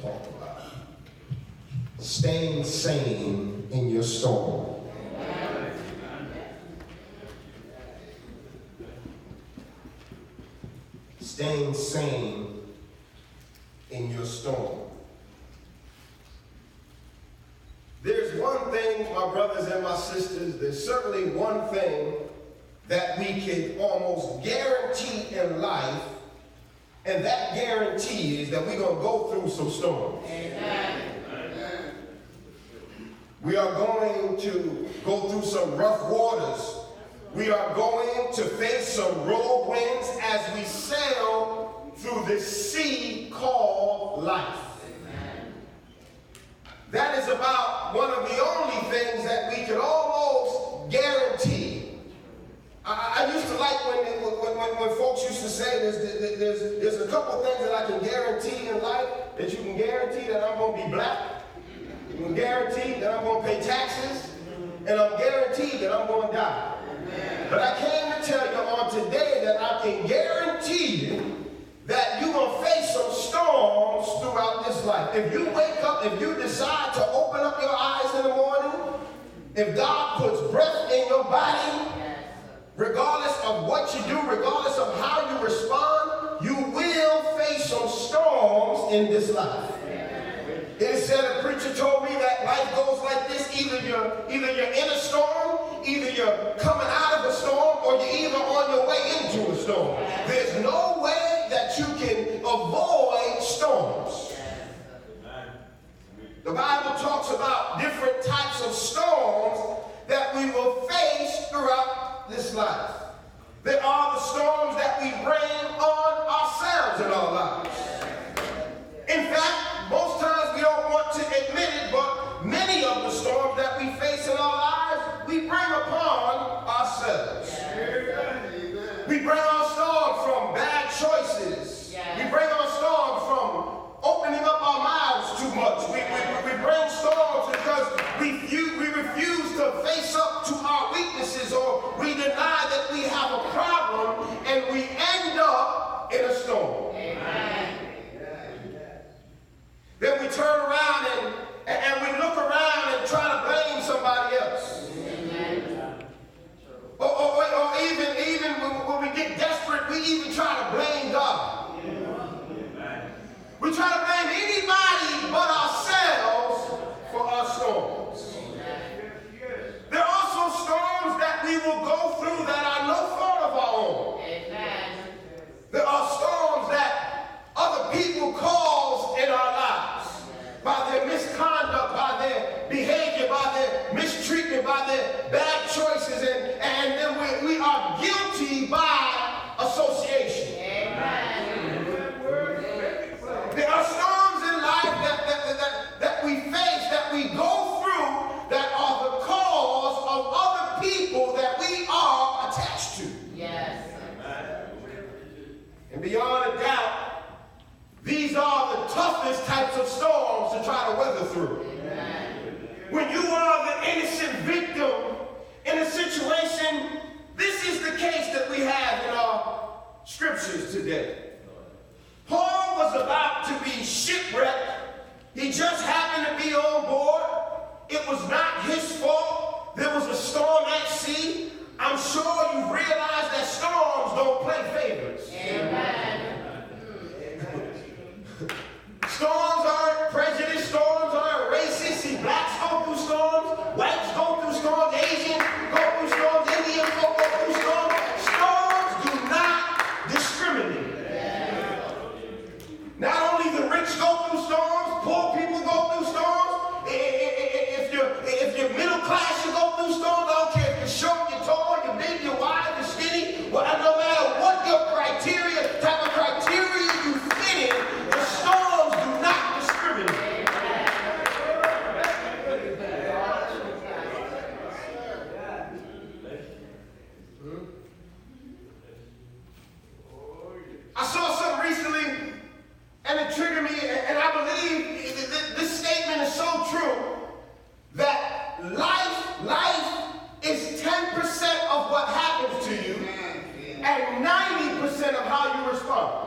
talk about staying sane in your storm. Staying sane in your storm. There's one thing, my brothers and my sisters, there's certainly one thing that we can almost guarantee in life, and that guarantee is that we're going to go through some storms. Amen. We are going to go through some rough waters. We are going to face some whirlwinds as we sail through this sea called life. Amen. That is about one of the only things that we can almost guarantee. I used to like when folks used to say there's a couple things that I can guarantee in life. That you can guarantee that I'm going to be black. You can guarantee that I'm going to pay taxes. And I'm guaranteed that I'm going to die. But I came to tell you on today that I can guarantee you that you're going to face some storms throughout this life. If you wake up, if you decide to open up your eyes in the morning, if God puts breath in your body, regardless of what you do, regardless of how you respond, you will face some storms in this life. It said, a preacher told me that life goes like this. Either you're in a storm, either you're coming out of a storm, or you're even on your way into a storm. There's no way that you can avoid storms. The Bible talks about different types of storms that we will face throughout this life. There are the storms that we bring on ourselves in our lives. In fact, most times we don't want to admit it, but many of the storms that we face in our lives, we bring upon ourselves. We bring our storms from bad choices. We bring our storms from opening up our mouths too much. We bring storms because we refuse to face up to our weaknesses, or we deny that we have a problem, and we end up in a storm. Amen. Then we turn around and we look around and try to blame somebody else. Or even when we get desperate, we even try to blame God. We try to blame anybody but ourselves for our storms. There are also storms that we will go through that are no fault of our own. There are storms that other people cause in our lives by their misconduct, by their behavior, by their mistreatment, by their bad choices, and then we are guilty by association. Amen. There are storms in life that we face, that we go through, that are the cause of other people that we are attached to. Yes. And beyond a doubt, these are the toughest types of storms to try to weather through. Amen. When you are the innocent victim in a situation, this is the case that we have in our scriptures today. Paul was about to be shipwrecked. He just happened to be on board. It was not his fault. There was a storm at sea. I'm sure you realize that storms don't play favorites. Amen. Storms aren't prejudice, storms aren't racist. See, blacks go through storms, whites go through storms, Asians go through storms, Indians go through storms. Storms do not discriminate. Not only the rich go through storms, poor people go through storms. If you're middle class, you go through storms. I don't care if you're short, you're tall, you're big, you're wide, you're skinny. Well, no matter what your type of criteria you fit in, the storms do not discriminate. I saw something recently, and it triggered me, and I believe this statement is so true, that life is 10% of what happens to you, and 90% of how you respond.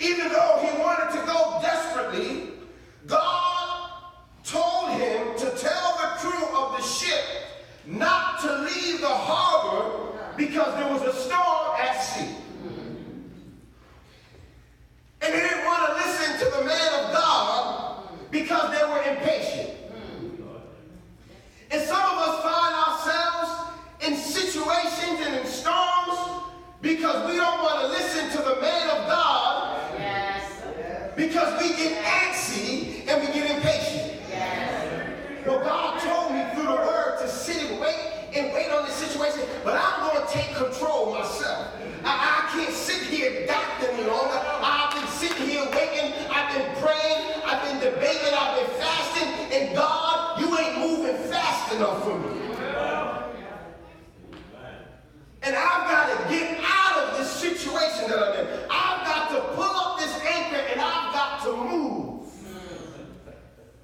Even though he wanted to go desperately, God told him to tell the crew of the ship not to leave the harbor because there was a storm at sea. And they didn't want to listen to the man of God because they were impatient. And some of us find ourselves in situations and in storms because we don't want to listen to the man of God. Yes. Because we get antsy and we get impatient. Yes. Well, God told me through the word to sit and wait on this situation, but I'm going to take control myself. I can't sit here doctoring any longer. I've been sitting here waiting. I've been praying. I've been debating. I've been fasting. And God, you ain't moving fast enough for me. And I've got to get out of this situation that I'm in. I've got to pull up this anchor and I've got to move.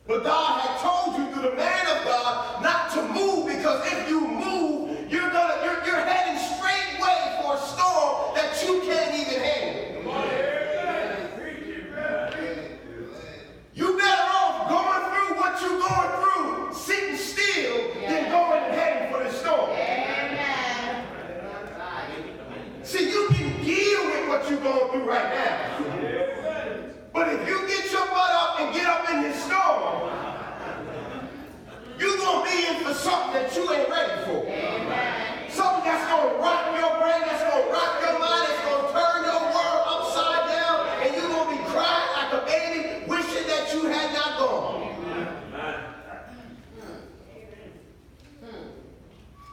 But God had told you through the man of God not to move, because if you move, you're heading straight way for a storm that you can't even handle. You better off going through what you're going through, sitting still, than going and heading for the storm. Amen. See, you can deal with what you're going through right now. But if you get your butt up and get up in this storm, you're going to be in for something that you ain't ready for. Amen. Something that's going to rock your brain, that's going to rock your mind, that's going to turn your world upside down, and you're going to be crying like a baby, wishing that you had not gone.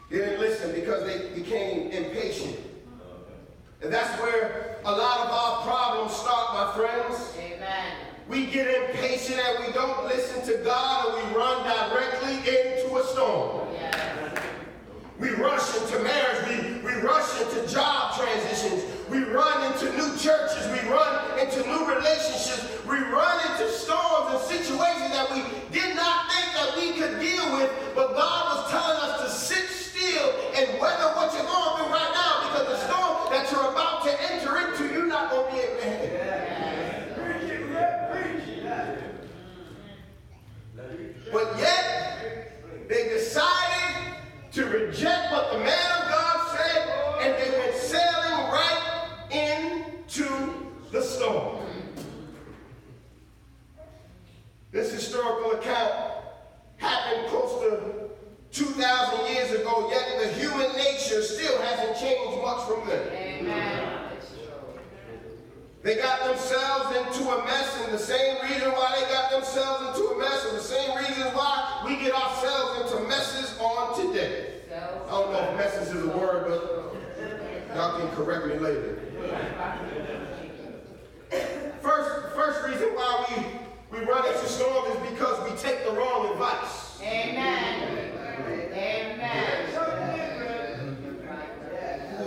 They didn't listen because they became impatient. And that's where a lot of our problems start, my friends. Amen. We get impatient and we don't listen to God, and we run directly into a storm. Yes. We rush into marriage. We rush into job transitions. We run into new churches. We run into new relationships. We run into storms and situations that we did not think that we could deal with, but God was telling us to sit still and weather what you're going through right now, because the storm that you're about to enter into, you're not going to be able to handle. But yet, they decided to reject what the man of God said, and they went sailing right into the storm. This historical account happened close to 2,000 years ago, yet the human nature still hasn't changed much from then. Amen. They got themselves into a mess, and the same reason why they got themselves into a mess, and the same reason why we get ourselves into messes on today. I don't know if messes is a word, but y'all can correct me later. First reason why we run into storms is because we take the wrong advice. Amen. Amen.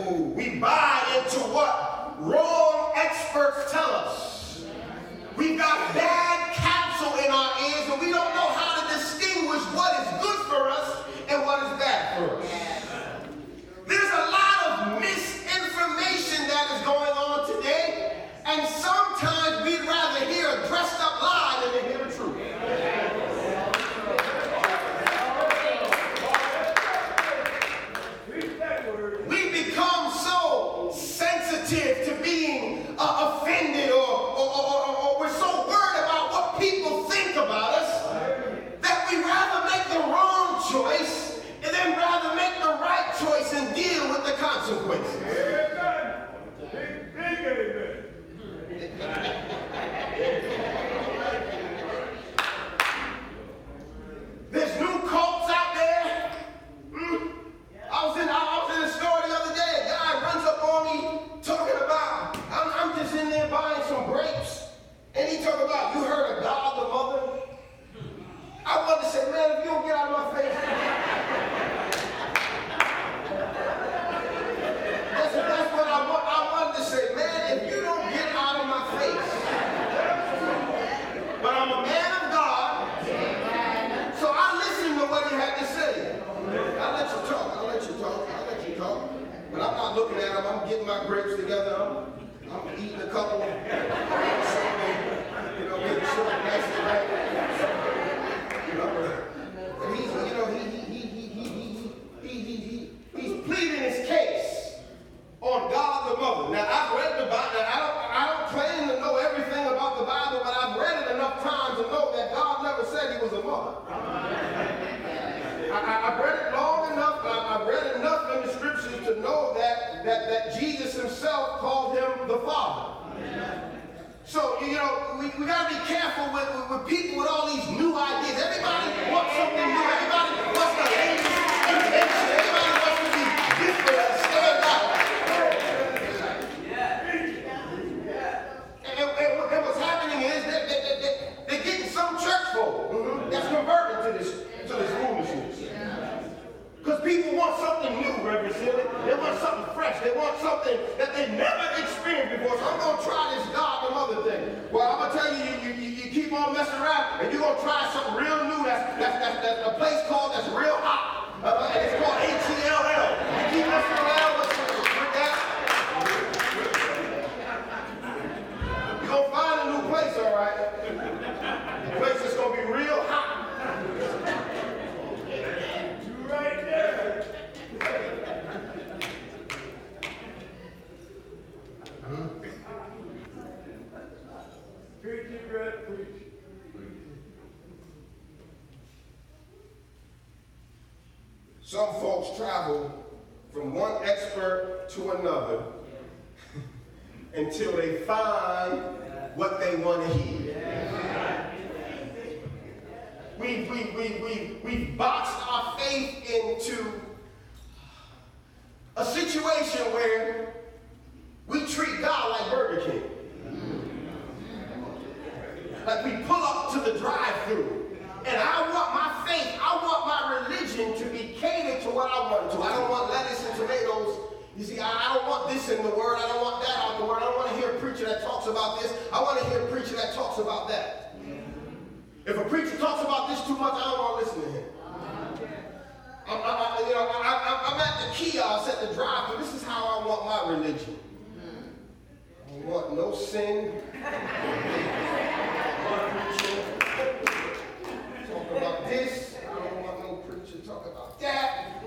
Ooh, we buy into what wrong experts tell us. We've got bad counsel in our ears, and we don't know how to distinguish what is good for us and what is bad for us. There's a lot of misinformation that is going on today, we got to be careful with people with all these new ideas. Everybody wants something new. Everybody wants the latest invention. Everybody wants to be different and stand out. And what's happening is that they're getting some church folk that's converted to this foolishness. Because people want something new, Reverend Silly. They want something fresh. They want something that they never experienced before. So I'm going to try this God and other thing. Well, I'm going to tell you, you keep on messing around, and you're going to try something real new. That's a place called that's real hot. And it's called H-E-L-L. You keep messing around with that. You're going to find a new place, all right? A place that's going to be real hot. Right there. Preach it, Brett, preach. Some folks travel from one expert to another until they find what they want to hear. We've boxed our faith into a situation where we treat God like Burger King. Like we pull up to the drive-thru, and I want my faith, I want my religion to be catered to what I want to. I don't want lettuce and tomatoes. You see, I don't want this in the word. I don't want that out the word. I don't want to hear a preacher that talks about this. I want to hear a preacher that talks about that. If a preacher talks about this too much, I don't want to listen to him. I'm at the kiosk at the drive-thru. This is how I want my religion. I want no sin. Talk about this. I don't want no preacher talk about that.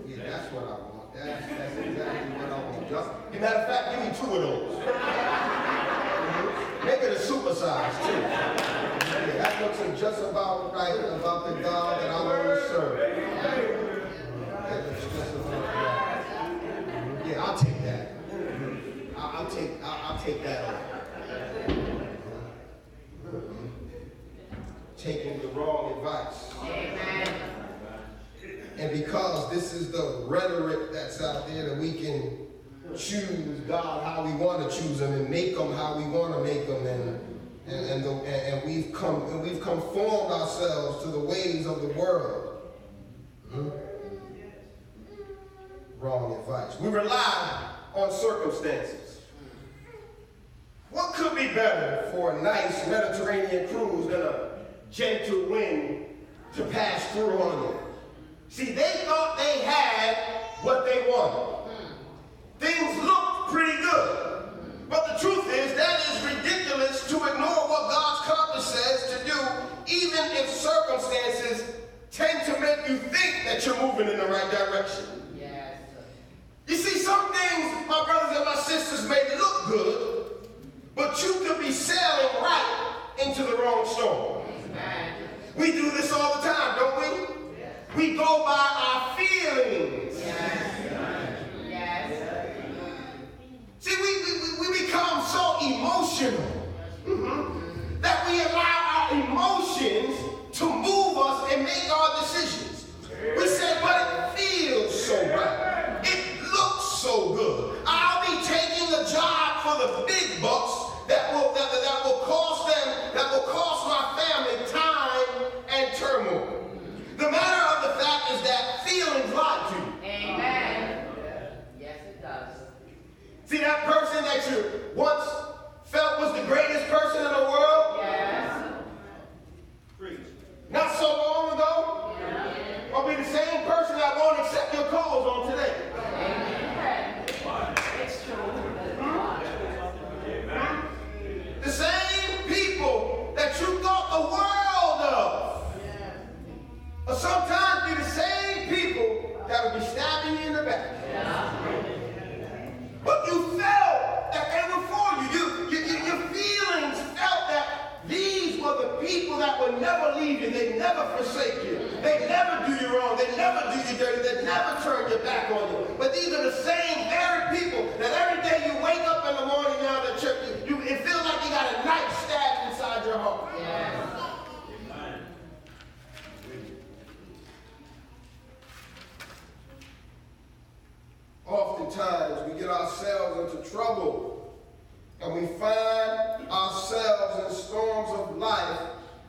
Yeah, that's what I want. That's exactly what I want. As a matter of fact, give me 2 of those. Make it a supersize too. Yeah, that looks just about right about the God that I want to serve. That looks just about right. Yeah, I'll take that. I'll take that on. Taking the wrong advice. Amen. And because this is the rhetoric that's out there that we can choose God how we want to choose Him and make Him how we want to make Him, and we've conformed ourselves to the ways of the world. Wrong advice. We rely on circumstances. What could be better for a nice Mediterranean cruise than a gentle wind to pass through on you? See, they thought they had what they wanted. Things looked pretty good. But the truth is, that is ridiculous to ignore what God's compass says to do, even if circumstances tend to make you think that you're moving in the right direction. Yes. You see, some things, my brothers and my sisters, may look good, but you could be sailing right into the wrong storm. Amen. We do this all the time, don't we? Yes. We go by our feelings. Yes. Yes. See, we become so emotional that we allow our emotions to move us and make our decisions. We say, but it feels so right. It looks so good. I'll be taking a job for the big bucks that will cost my family time and turmoil. The matter of the fact is that feelings lie to you. Amen. Yes, it does. See that person that you once felt was the greatest person in the world? Yes. Not so long ago? Yeah. Will be the same person that won't accept your calls on today. Amen. It's true. ourselves in storms of life,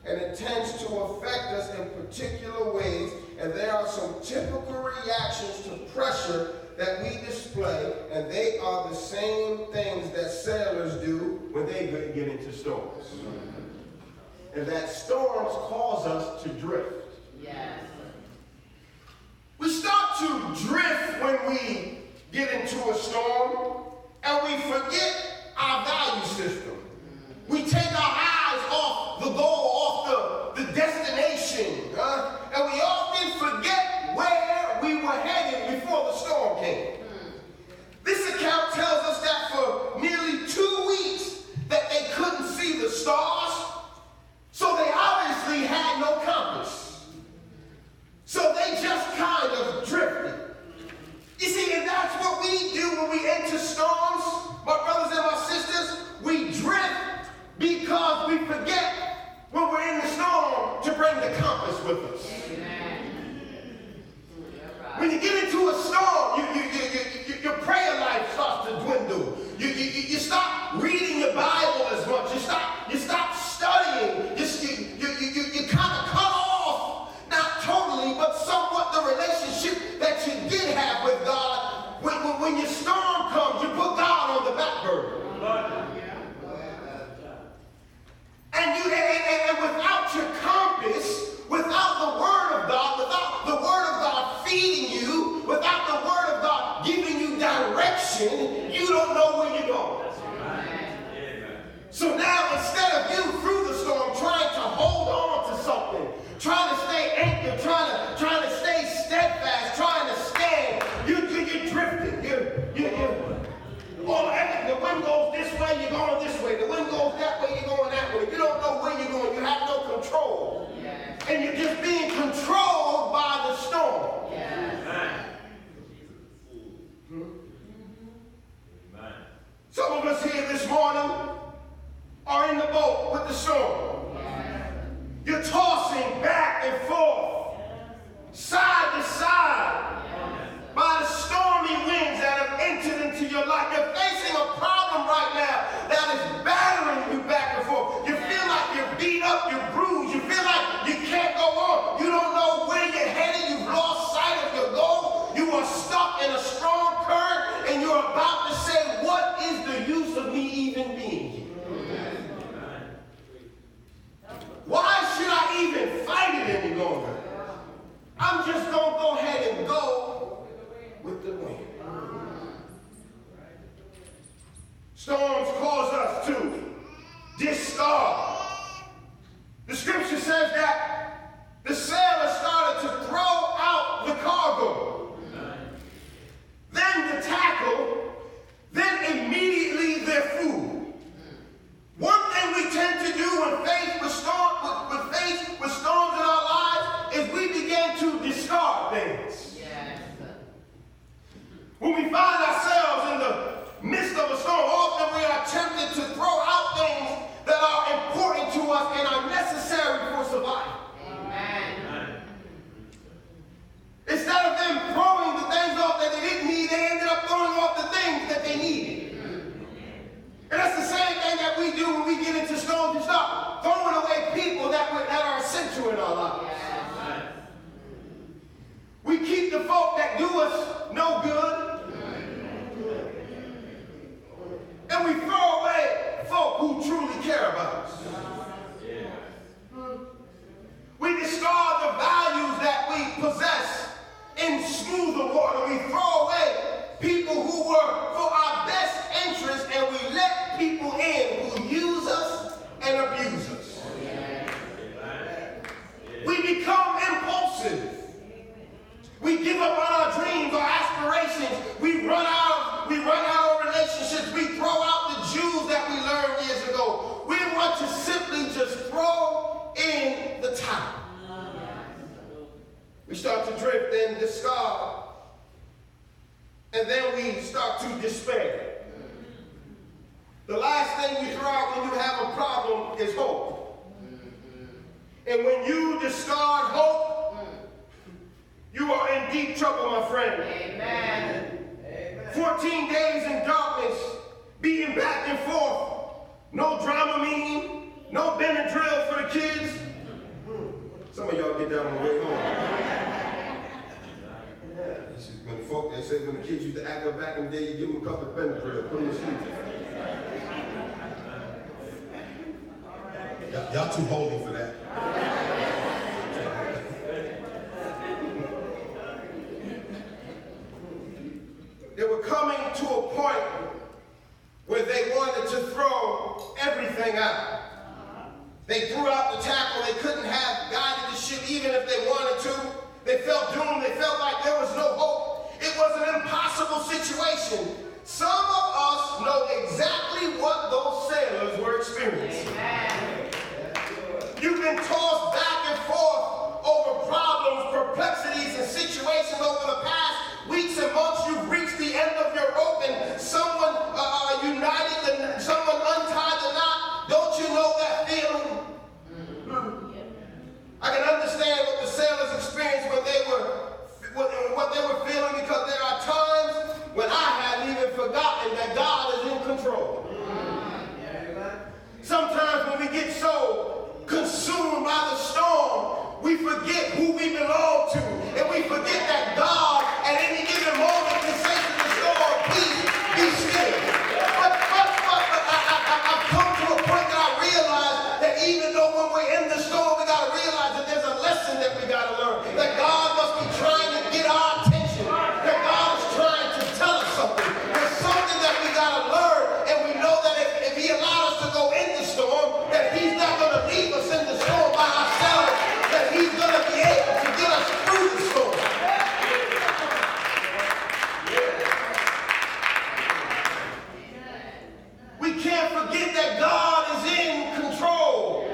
and it tends to affect us in particular ways, and there are some typical reactions to pressure that we display, and they are the same things that sailors do when they get into storms. And that storms cause us to drift. Yes. We start to drift when we get into a storm, and we forget our value system. We take our eyes off the goal, off the destination, and we often forget where we were headed before the storm came. This account tells us that for nearly 2 weeks that they couldn't see the stars, so they obviously had no compass. So they just kind of drifted. You see, and that's what we do when we enter storms, my brothers and my sisters. We drift because we forget when we're in the storm to bring the compass with us. When you get into a storm, your prayer life starts to dwindle. You stop reading your Bible as much. You stop studying. You kind of cut off, not totally, but somewhat the relationship that you did have with God. When your storm comes, you put God on the back burner. And without your compass, without the Word of God, without the Word of God feeding you, without the Word of God giving you direction, you don't know where you're going. So now, instead of you through the storm trying to hold on to something, trying to stay anchored, trying to stay steadfast, trying to stand, you're drifting. The wind goes this way, you're going this way. The wind goes that way, you're going that way. You don't know where you're going. You have no control. Yes. And you're just being controlled by the storm. Yes. Some of us here this morning are in the boat with the storm. Yes. You're tossing back and forth, side to side, by the stormy winds that have entered into your life. You're facing a problem right now that is battering you back and forth. You feel like you're beat up, you're bruised. You feel like you can't go on. You don't know where you're headed. You've lost sight of your goal. You are stuck in a strong current, and you're about to say, what is the use of me even being here? Why should I even fight it any longer? I'm just going to go ahead and go with the wind. Storms cause us to discard. The scripture says that the sailors started to throw out the cargo, then the tackle, then immediately their food. One thing we tend to do when faced with storms in our lives is we begin to discard things. Yes. When we find ourselves in the midst of a storm, often we are tempted to throw out things that are important to us and are necessary for survival. Amen. Instead of them throwing the things off that they didn't need, they ended up throwing off the things that they needed. And that's the same thing that we do when we get into storms. We start throwing away people that are essential in our lives. Yes. We keep the folk that do us no good. And we throw away folk who truly care about us. We discard the values that we possess in smoother water. We throw away people who were for our best interest, and we let people in who use us and abuse us. We become impulsive. We give up on our dreams, our aspirations. We run out of relationships. We throw out the jewels that we learned years ago. We want to simply just throw in the towel. We start to drift and discard. And then we start to despair. The last thing you throw out when you have a problem is hope. And when you discard hope, you are in deep trouble, my friend. Amen. 14 days in darkness, beating back and forth. No drama Benadryl for the kids. Some of y'all get that on the way home. They say when the kids used to act up back in the day, you give them a couple of Benadryl, put them to sleep. Y'all too holy for that. They were coming to a point where they wanted to throw everything out. They threw out the tackle. They couldn't have guided the ship even if they wanted to. They felt doomed. They felt like there was no hope. It was an impossible situation. Some of us know exactly what those sailors were experiencing. Amen. You've been tossed back and forth over problems, perplexities, and situations over the past weeks and months. You've reached the end of your rope and someone someone untied the knot. Don't you know that feeling? I can understand what the sailors experienced what they were feeling, because there are times when I have even forgotten that God is in control. Sometimes when we get so consumed by the storm, we forget who we belong to, and we forget that God at any given moment can say to the storm, "Peace, be still." But I've come to a point that I realize that even though when we're in the storm, we got to realize that there's a lesson that we got to learn. That God must be trying to get our attention. That God is trying to tell us something. There's something that we got to learn, and we know that if He allows us to go in the storm, that He's not going to leave us in the storm by ourselves. That He's going to be able to get us through the storm. We can't forget that God is in control.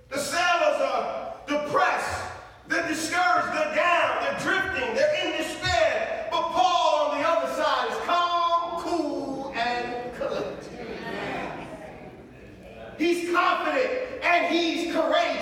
The sailors are depressed, they're discouraged, they're down, they're drifting, they're in despair. But Paul on the other side is calm, cool, and collected. He's confident and he's courageous.